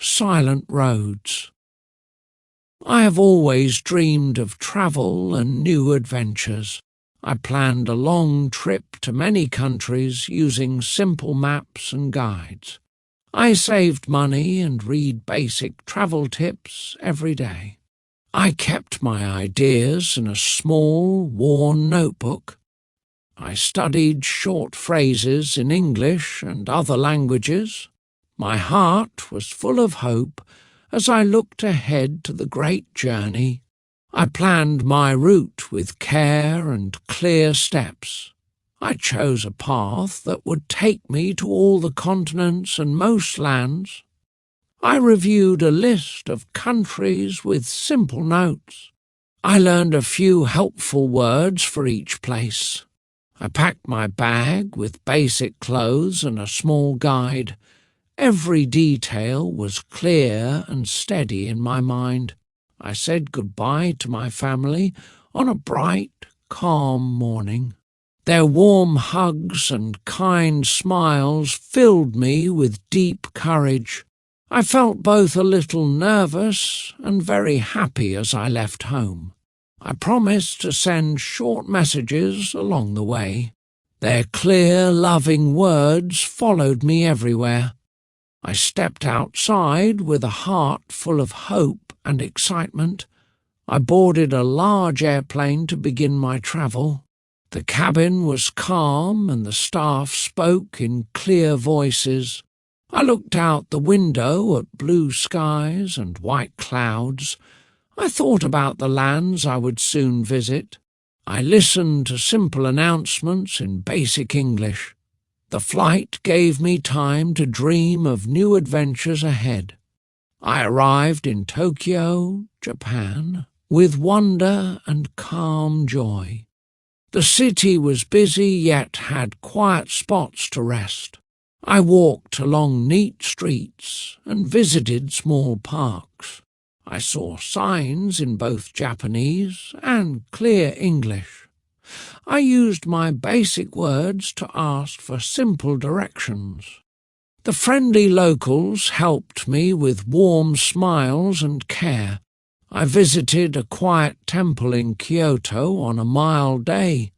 silent roads. I have always dreamed of travel and new adventures. I planned a long trip to many countries using simple maps and guides. I saved money and read basic travel tips every day. I kept my ideas in a small, worn notebook. I studied short phrases in English and other languages. My heart was full of hope as I looked ahead to the great journey. I planned my route with care and clear steps. I chose a path that would take me to all the continents and most lands. I reviewed a list of countries with simple notes. I learned a few helpful words for each place. I packed my bag with basic clothes and a small guide. Every detail was clear and steady in my mind. I said goodbye to my family on a bright, calm morning. Their warm hugs and kind smiles filled me with deep courage. I felt both a little nervous and very happy as I left home. I promised to send short messages along the way. Their clear, loving words followed me everywhere. I stepped outside with a heart full of hope and excitement. I boarded a large airplane to begin my travel. The cabin was calm and the staff spoke in clear voices. I looked out the window at blue skies and white clouds. I thought about the lands I would soon visit. I listened to simple announcements in basic English. The flight gave me time to dream of new adventures ahead. I arrived in Tokyo, Japan, with wonder and calm joy. The city was busy yet had quiet spots to rest. I walked along neat streets and visited small parks. I saw signs in both Japanese and clear English. I used my basic words to ask for simple directions. The friendly locals helped me with warm smiles and care. I visited a quiet temple in Kyoto on a mild day.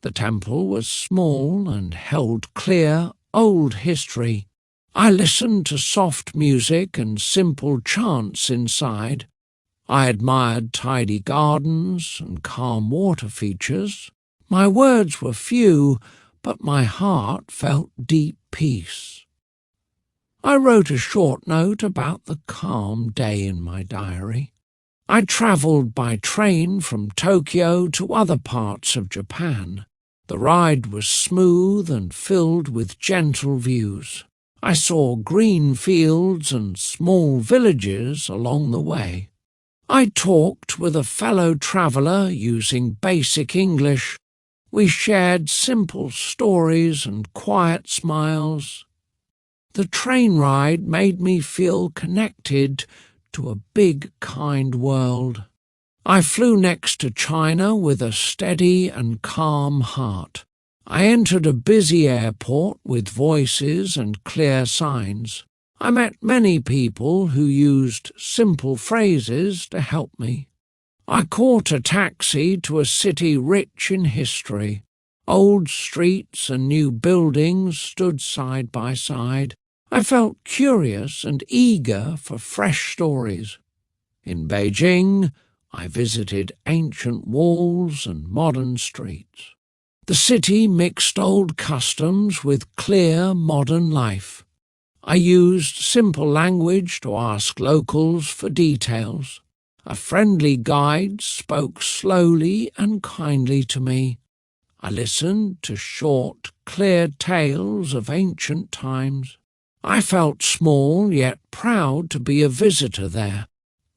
The temple was small and held clear, old history. I listened to soft music and simple chants inside. I admired tidy gardens and calm water features. My words were few, but my heart felt deep peace. I wrote a short note about the calm day in my diary. I travelled by train from Tokyo to other parts of Japan. The ride was smooth and filled with gentle views. I saw green fields and small villages along the way. I talked with a fellow traveller using basic English. We shared simple stories and quiet smiles. The train ride made me feel connected to a big, kind world. I flew next to China with a steady and calm heart. I entered a busy airport with voices and clear signs. I met many people who used simple phrases to help me. I caught a taxi to a city rich in history. Old streets and new buildings stood side by side. I felt curious and eager for fresh stories. In Beijing, I visited ancient walls and modern streets. The city mixed old customs with clear modern life. I used simple language to ask locals for details. A friendly guide spoke slowly and kindly to me. I listened to short, clear tales of ancient times. I felt small yet proud to be a visitor there.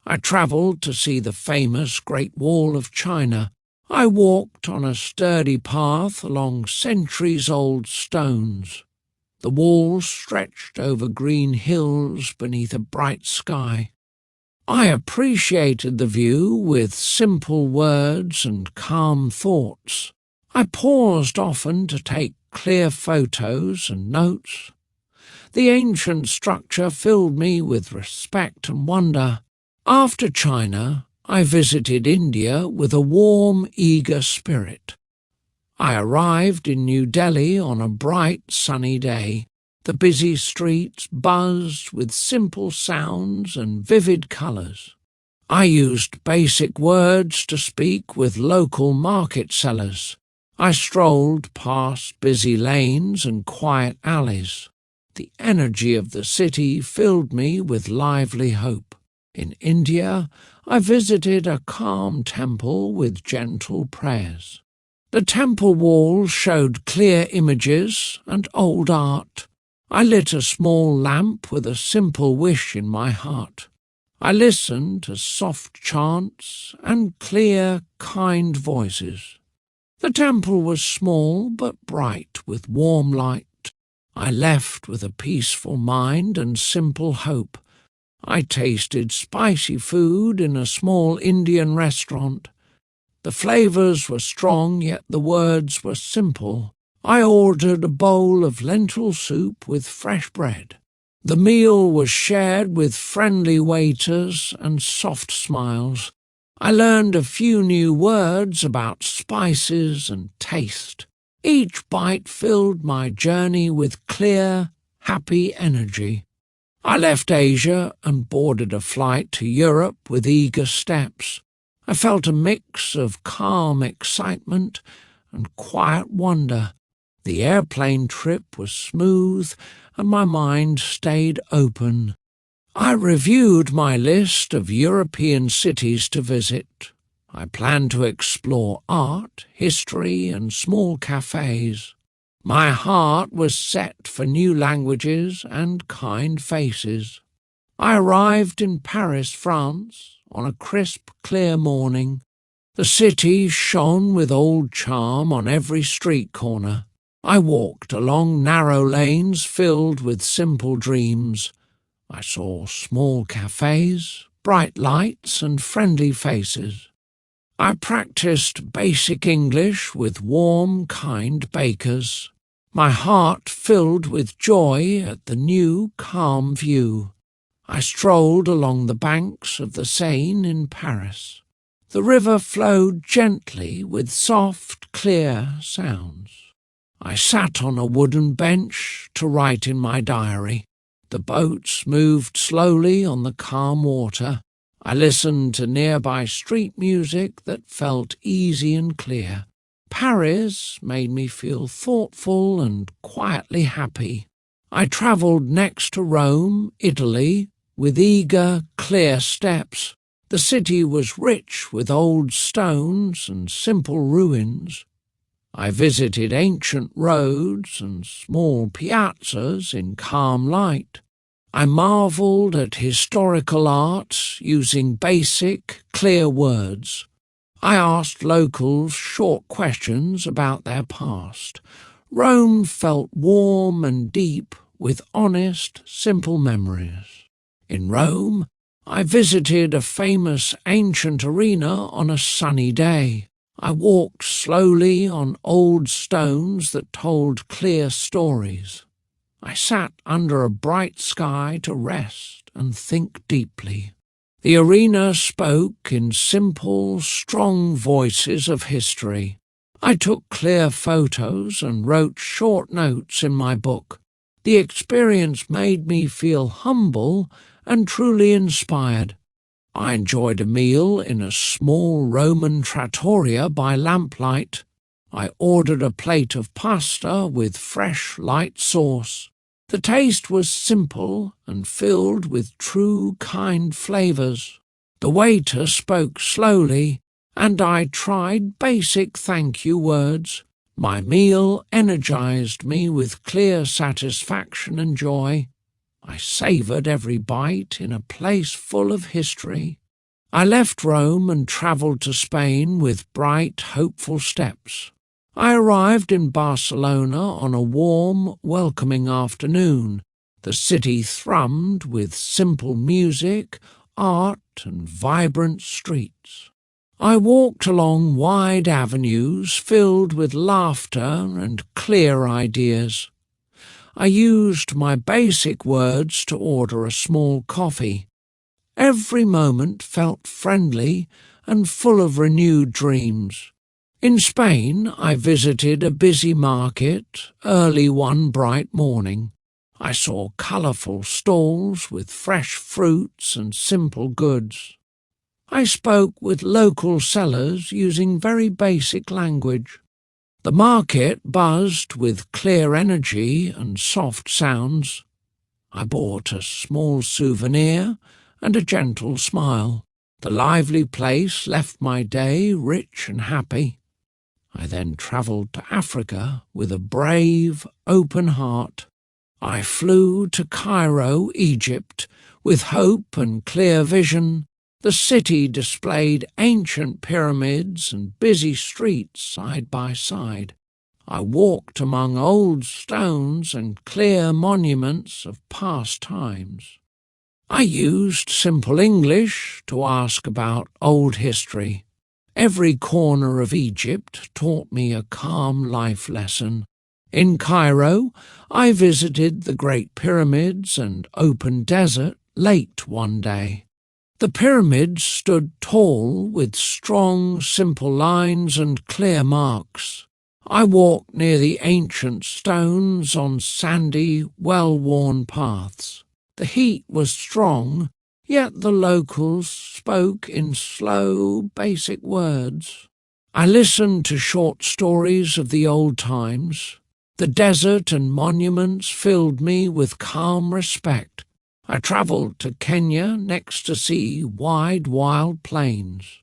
I travelled to see the famous Great Wall of China. I walked on a sturdy path along centuries-old stones. The wall stretched over green hills beneath a bright sky. I appreciated the view with simple words and calm thoughts. I paused often to take clear photos and notes. The ancient structure filled me with respect and wonder. After China, I visited India with a warm, eager spirit. I arrived in New Delhi on a bright, sunny day. The busy streets buzzed with simple sounds and vivid colours. I used basic words to speak with local market sellers. I strolled past busy lanes and quiet alleys. The energy of the city filled me with lively hope. In India, I visited a calm temple with gentle prayers. The temple walls showed clear images and old art. I lit a small lamp with a simple wish in my heart. I listened to soft chants and clear, kind voices. The temple was small but bright with warm light. I left with a peaceful mind and simple hope. I tasted spicy food in a small Indian restaurant. The flavors were strong, yet the words were simple. I ordered a bowl of lentil soup with fresh bread. The meal was shared with friendly waiters and soft smiles. I learned a few new words about spices and taste. Each bite filled my journey with clear, happy energy. I left Asia and boarded a flight to Europe with eager steps. I felt a mix of calm excitement and quiet wonder. The airplane trip was smooth and my mind stayed open. I reviewed my list of European cities to visit. I planned to explore art, history, and small cafes. My heart was set for new languages and kind faces. I arrived in Paris, France, on a crisp, clear morning. The city shone with old charm on every street corner. I walked along narrow lanes filled with simple dreams. I saw small cafes, bright lights, and friendly faces. I practiced basic English with warm, kind bakers. My heart filled with joy at the new, calm view. I strolled along the banks of the Seine in Paris. The river flowed gently with soft, clear sounds. I sat on a wooden bench to write in my diary. The boats moved slowly on the calm water. I listened to nearby street music that felt easy and clear. Paris made me feel thoughtful and quietly happy. I travelled next to Rome, Italy, with eager, clear steps. The city was rich with old stones and simple ruins. I visited ancient roads and small piazzas in calm light. I marvelled at historical art using basic, clear words. I asked locals short questions about their past. Rome felt warm and deep with honest, simple memories. In Rome, I visited a famous ancient arena on a sunny day. I walked slowly on old stones that told clear stories. I sat under a bright sky to rest and think deeply. The arena spoke in simple, strong voices of history. I took clear photos and wrote short notes in my book. The experience made me feel humble and truly inspired. I enjoyed a meal in a small Roman trattoria by lamplight. I ordered a plate of pasta with fresh, light sauce. The taste was simple and filled with true, kind flavours. The waiter spoke slowly, and I tried basic thank you words. My meal energised me with clear satisfaction and joy. I savoured every bite in a place full of history. I left Rome and travelled to Spain with bright, hopeful steps. I arrived in Barcelona on a warm, welcoming afternoon. The city thrummed with simple music, art, and vibrant streets. I walked along wide avenues filled with laughter and clear ideas. I used my basic words to order a small coffee. Every moment felt friendly and full of renewed dreams. In Spain, I visited a busy market early one bright morning. I saw colourful stalls with fresh fruits and simple goods. I spoke with local sellers using very basic language. The market buzzed with clear energy and soft sounds. I bought a small souvenir and a gentle smile. The lively place left my day rich and happy. I then travelled to Africa with a brave, open heart. I flew to Cairo, Egypt, with hope and clear vision. The city displayed ancient pyramids and busy streets side by side. I walked among old stones and clear monuments of past times. I used simple English to ask about old history. Every corner of Egypt taught me a calm life lesson. In Cairo, I visited the Great Pyramids and open desert late one day. The pyramids stood tall with strong, simple lines and clear marks. I walked near the ancient stones on sandy, well-worn paths. The heat was strong, yet the locals spoke in slow, basic words. I listened to short stories of the old times. The desert and monuments filled me with calm respect. I travelled to Kenya next to see wide, wild plains.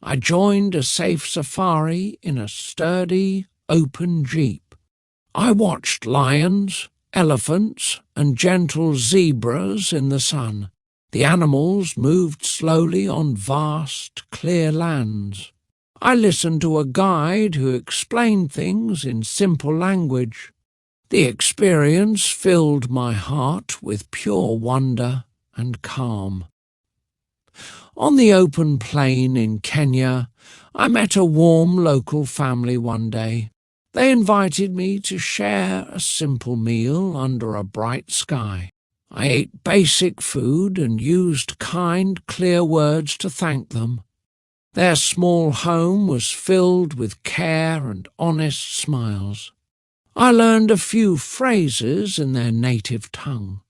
I joined a safe safari in a sturdy, open jeep. I watched lions, elephants, and gentle zebras in the sun. The animals moved slowly on vast, clear lands. I listened to a guide who explained things in simple language. The experience filled my heart with pure wonder and calm. On the open plain in Kenya, I met a warm local family one day. They invited me to share a simple meal under a bright sky. I ate basic food and used kind, clear words to thank them. Their small home was filled with care and honest smiles. I learned a few phrases in their native tongue.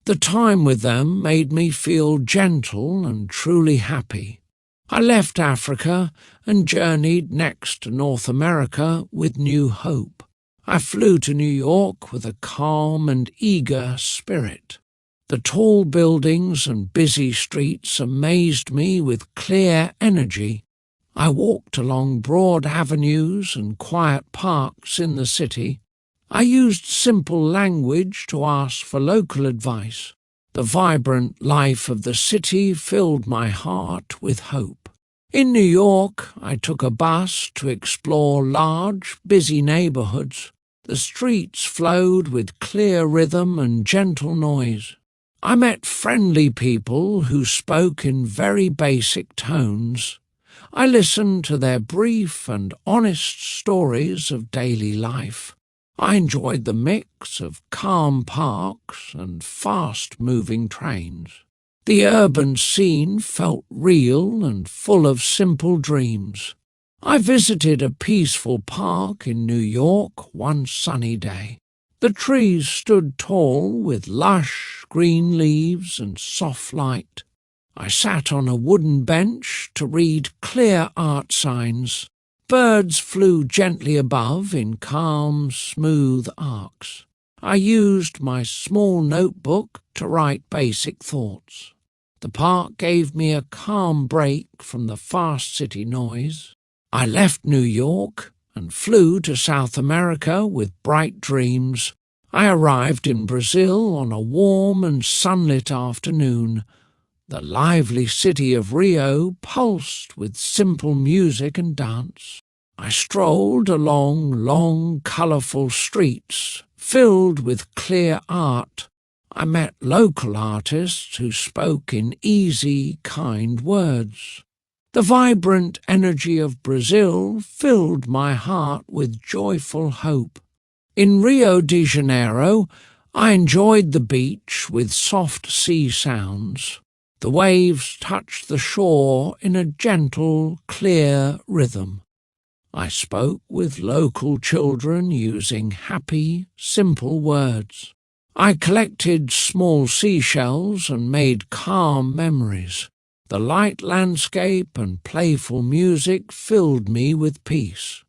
The time with them made me feel gentle and truly happy. I left Africa and journeyed next to North America with new hope. I flew to New York with a calm and eager spirit. The tall buildings and busy streets amazed me with clear energy. I walked along broad avenues and quiet parks in the city. I used simple language to ask for local advice. The vibrant life of the city filled my heart with hope. In New York, I took a bus to explore large, busy neighborhoods. The streets flowed with clear rhythm and gentle noise. I met friendly people who spoke in very basic tones. I listened to their brief and honest stories of daily life. I enjoyed the mix of calm parks and fast-moving trains. The urban scene felt real and full of simple dreams. I visited a peaceful park in New York one sunny day. The trees stood tall with lush green leaves and soft light. I sat on a wooden bench to read clear art signs. Birds flew gently above in calm, smooth arcs. I used my small notebook to write basic thoughts. The park gave me a calm break from the fast city noise. I left New York and flew to South America with bright dreams. I arrived in Brazil on a warm and sunlit afternoon. The lively city of Rio pulsed with simple music and dance. I strolled along long, colourful streets filled with clear art. I met local artists who spoke in easy, kind words. The vibrant energy of Brazil filled my heart with joyful hope. In Rio de Janeiro, I enjoyed the beach with soft sea sounds. The waves touched the shore in a gentle, clear rhythm. I spoke with local children using happy, simple words. I collected small seashells and made calm memories. The light landscape and playful music filled me with peace.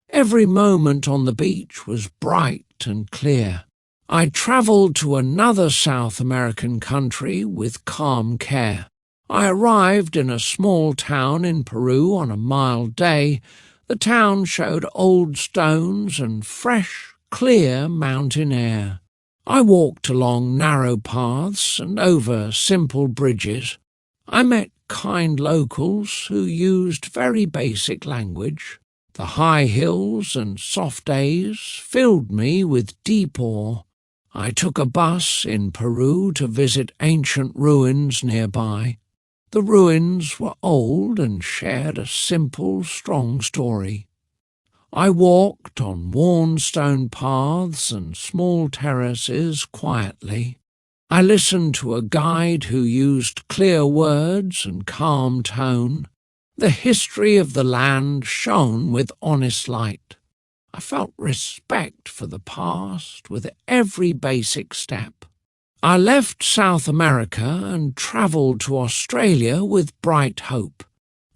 Every moment on the beach was bright and clear. I travelled to another South American country with calm care. I arrived in a small town in Peru on a mild day. The town showed old stones and fresh, clear mountain air. I walked along narrow paths and over simple bridges. I met kind locals who used very basic language. The high hills and soft days filled me with deep awe. I took a bus in Peru to visit ancient ruins nearby. The ruins were old and shared a simple, strong story. I walked on worn stone paths and small terraces quietly. I listened to a guide who used clear words and calm tone. The history of the land shone with honest light. I felt respect for the past with every basic step. I left South America and travelled to Australia with bright hope.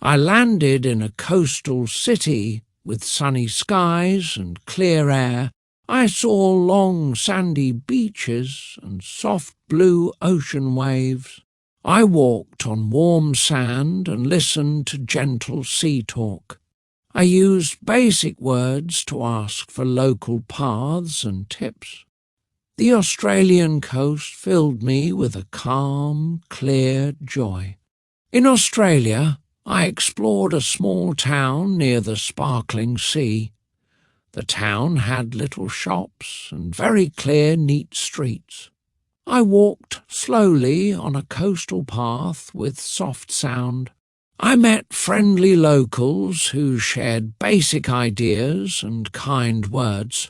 I landed in a coastal city with sunny skies and clear air. I saw long sandy beaches and soft blue ocean waves. I walked on warm sand and listened to gentle sea talk. I used basic words to ask for local paths and tips. The Australian coast filled me with a calm, clear joy. In Australia, I explored a small town near the sparkling sea. The town had little shops and very clear, neat streets. I walked slowly on a coastal path with soft sound. I met friendly locals who shared basic ideas and kind words.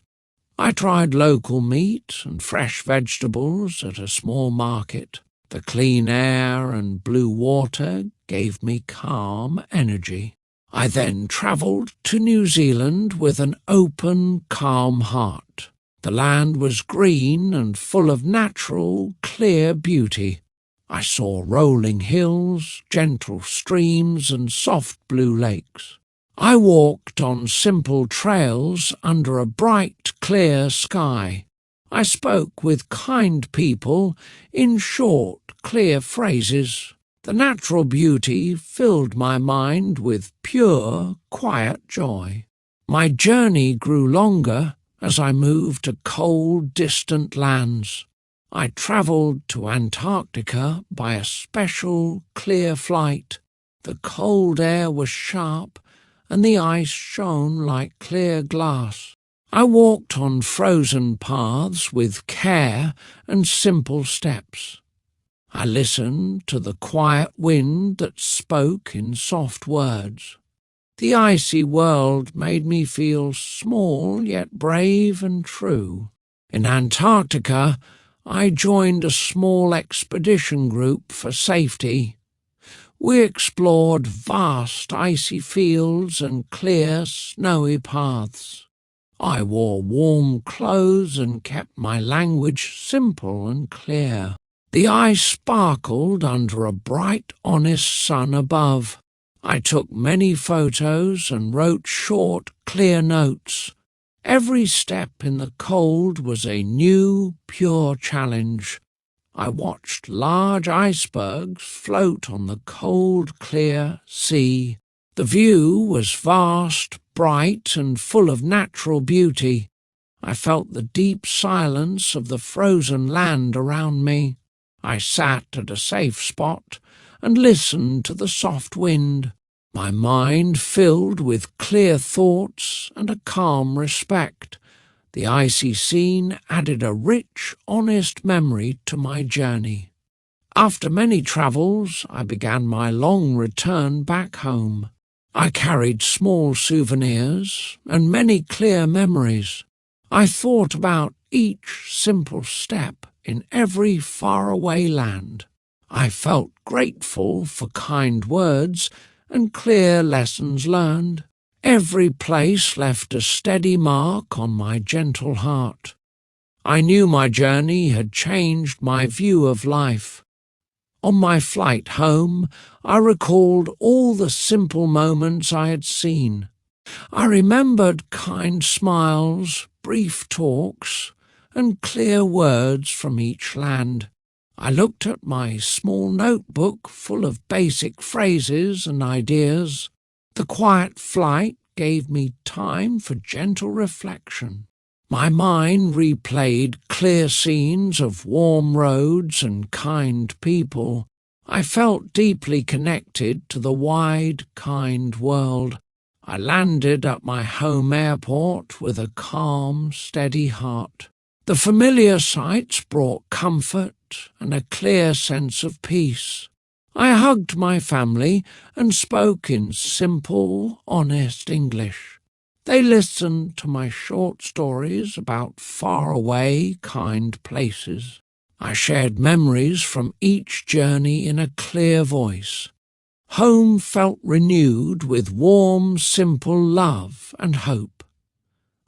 I tried local meat and fresh vegetables at a small market. The clean air and blue water gave me calm energy. I then travelled to New Zealand with an open, calm heart. The land was green and full of natural, clear beauty. I saw rolling hills, gentle streams, and soft blue lakes. I walked on simple trails under a bright, clear sky. I spoke with kind people in short, clear phrases. The natural beauty filled my mind with pure, quiet joy. My journey grew longer as I moved to cold, distant lands. I travelled to Antarctica by a special, clear flight. The cold air was sharp, and the ice shone like clear glass. I walked on frozen paths with care and simple steps. I listened to the quiet wind that spoke in soft words. The icy world made me feel small yet brave and true. In Antarctica, I joined a small expedition group for safety. We explored vast icy fields and clear, snowy paths. I wore warm clothes and kept my language simple and clear. The ice sparkled under a bright, honest sun above. I took many photos and wrote short, clear notes. Every step in the cold was a new, pure challenge. I watched large icebergs float on the cold, clear sea. The view was vast, bright, and full of natural beauty. I felt the deep silence of the frozen land around me. I sat at a safe spot and listened to the soft wind. My mind filled with clear thoughts and a calm respect. The icy scene added a rich, honest memory to my journey. After many travels, I began my long return back home. I carried small souvenirs and many clear memories. I thought about each simple step in every faraway land. I felt grateful for kind words and clear lessons learned. Every place left a steady mark on my gentle heart. I knew my journey had changed my view of life. On my flight home, I recalled all the simple moments I had seen. I remembered kind smiles, brief talks, and clear words from each land. I looked at my small notebook full of basic phrases and ideas. The quiet flight gave me time for gentle reflection. My mind replayed clear scenes of warm roads and kind people. I felt deeply connected to the wide, kind world. I landed at my home airport with a calm, steady heart. The familiar sights brought comfort and a clear sense of peace. I hugged my family and spoke in simple, honest English. They listened to my short stories about faraway, kind places. I shared memories from each journey in a clear voice. Home felt renewed with warm, simple love and hope.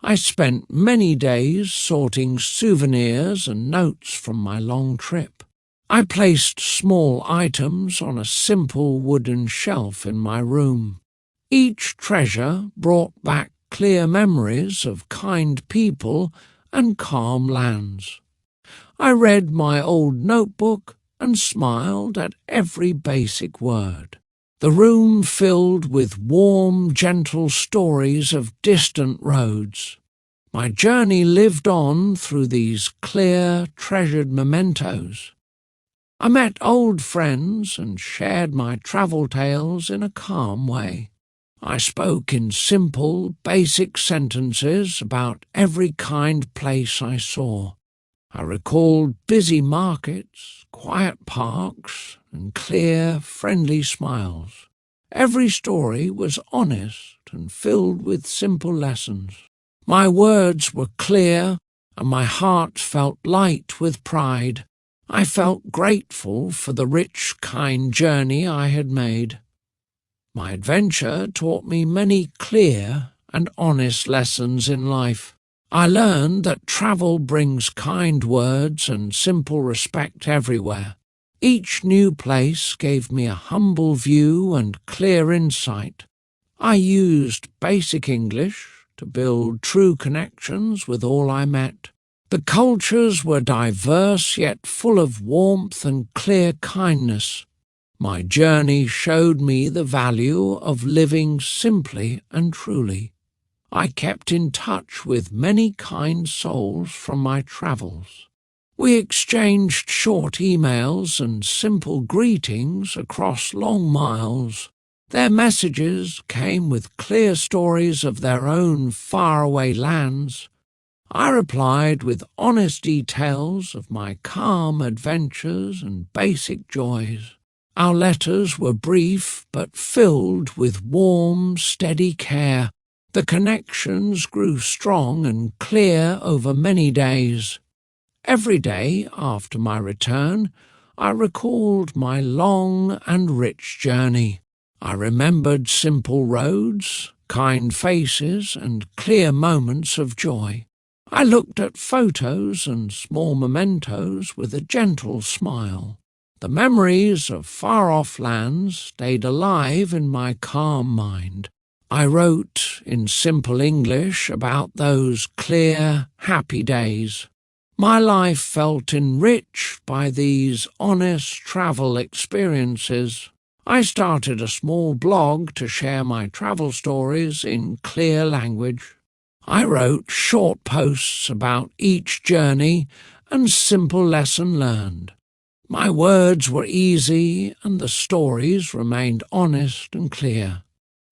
I spent many days sorting souvenirs and notes from my long trip. I placed small items on a simple wooden shelf in my room. Each treasure brought back clear memories of kind people and calm lands. I read my old notebook and smiled at every basic word. The room filled with warm, gentle stories of distant roads. My journey lived on through these clear, treasured mementos. I met old friends and shared my travel tales in a calm way. I spoke in simple, basic sentences about every kind place I saw. I recalled busy markets, quiet parks, and clear, friendly smiles. Every story was honest and filled with simple lessons. My words were clear, and my heart felt light with pride. I felt grateful for the rich, kind journey I had made. My adventure taught me many clear and honest lessons in life. I learned that travel brings kind words and simple respect everywhere. Each new place gave me a humble view and clear insight. I used basic English to build true connections with all I met. The cultures were diverse yet full of warmth and clear kindness. My journey showed me the value of living simply and truly. I kept in touch with many kind souls from my travels. We exchanged short emails and simple greetings across long miles. Their messages came with clear stories of their own faraway lands. I replied with honest details of my calm adventures and basic joys. Our letters were brief but filled with warm, steady care. The connections grew strong and clear over many days. Every day after my return, I recalled my long and rich journey. I remembered simple roads, kind faces, and clear moments of joy. I looked at photos and small mementos with a gentle smile. The memories of far-off lands stayed alive in my calm mind. I wrote in simple English about those clear, happy days. My life felt enriched by these honest travel experiences. I started a small blog to share my travel stories in clear language. I wrote short posts about each journey and simple lesson learned. My words were easy and the stories remained honest and clear.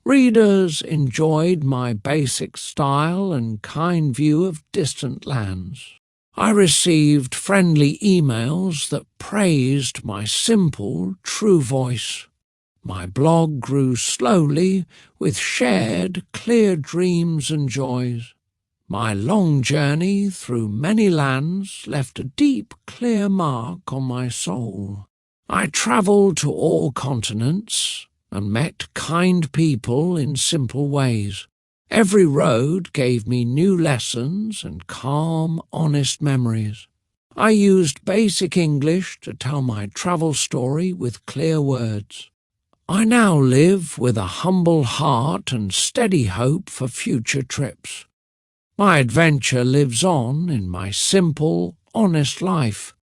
Readers enjoyed my basic style and kind view of distant lands. I received friendly emails that praised my simple, true voice. My blog grew slowly with shared, clear dreams and joys. My long journey through many lands left a deep, clear mark on my soul. I travelled to all continents and met kind people in simple ways. Every road gave me new lessons and calm, honest memories. I used basic English to tell my travel story with clear words. I now live with a humble heart and steady hope for future trips. My adventure lives on in my simple, honest life,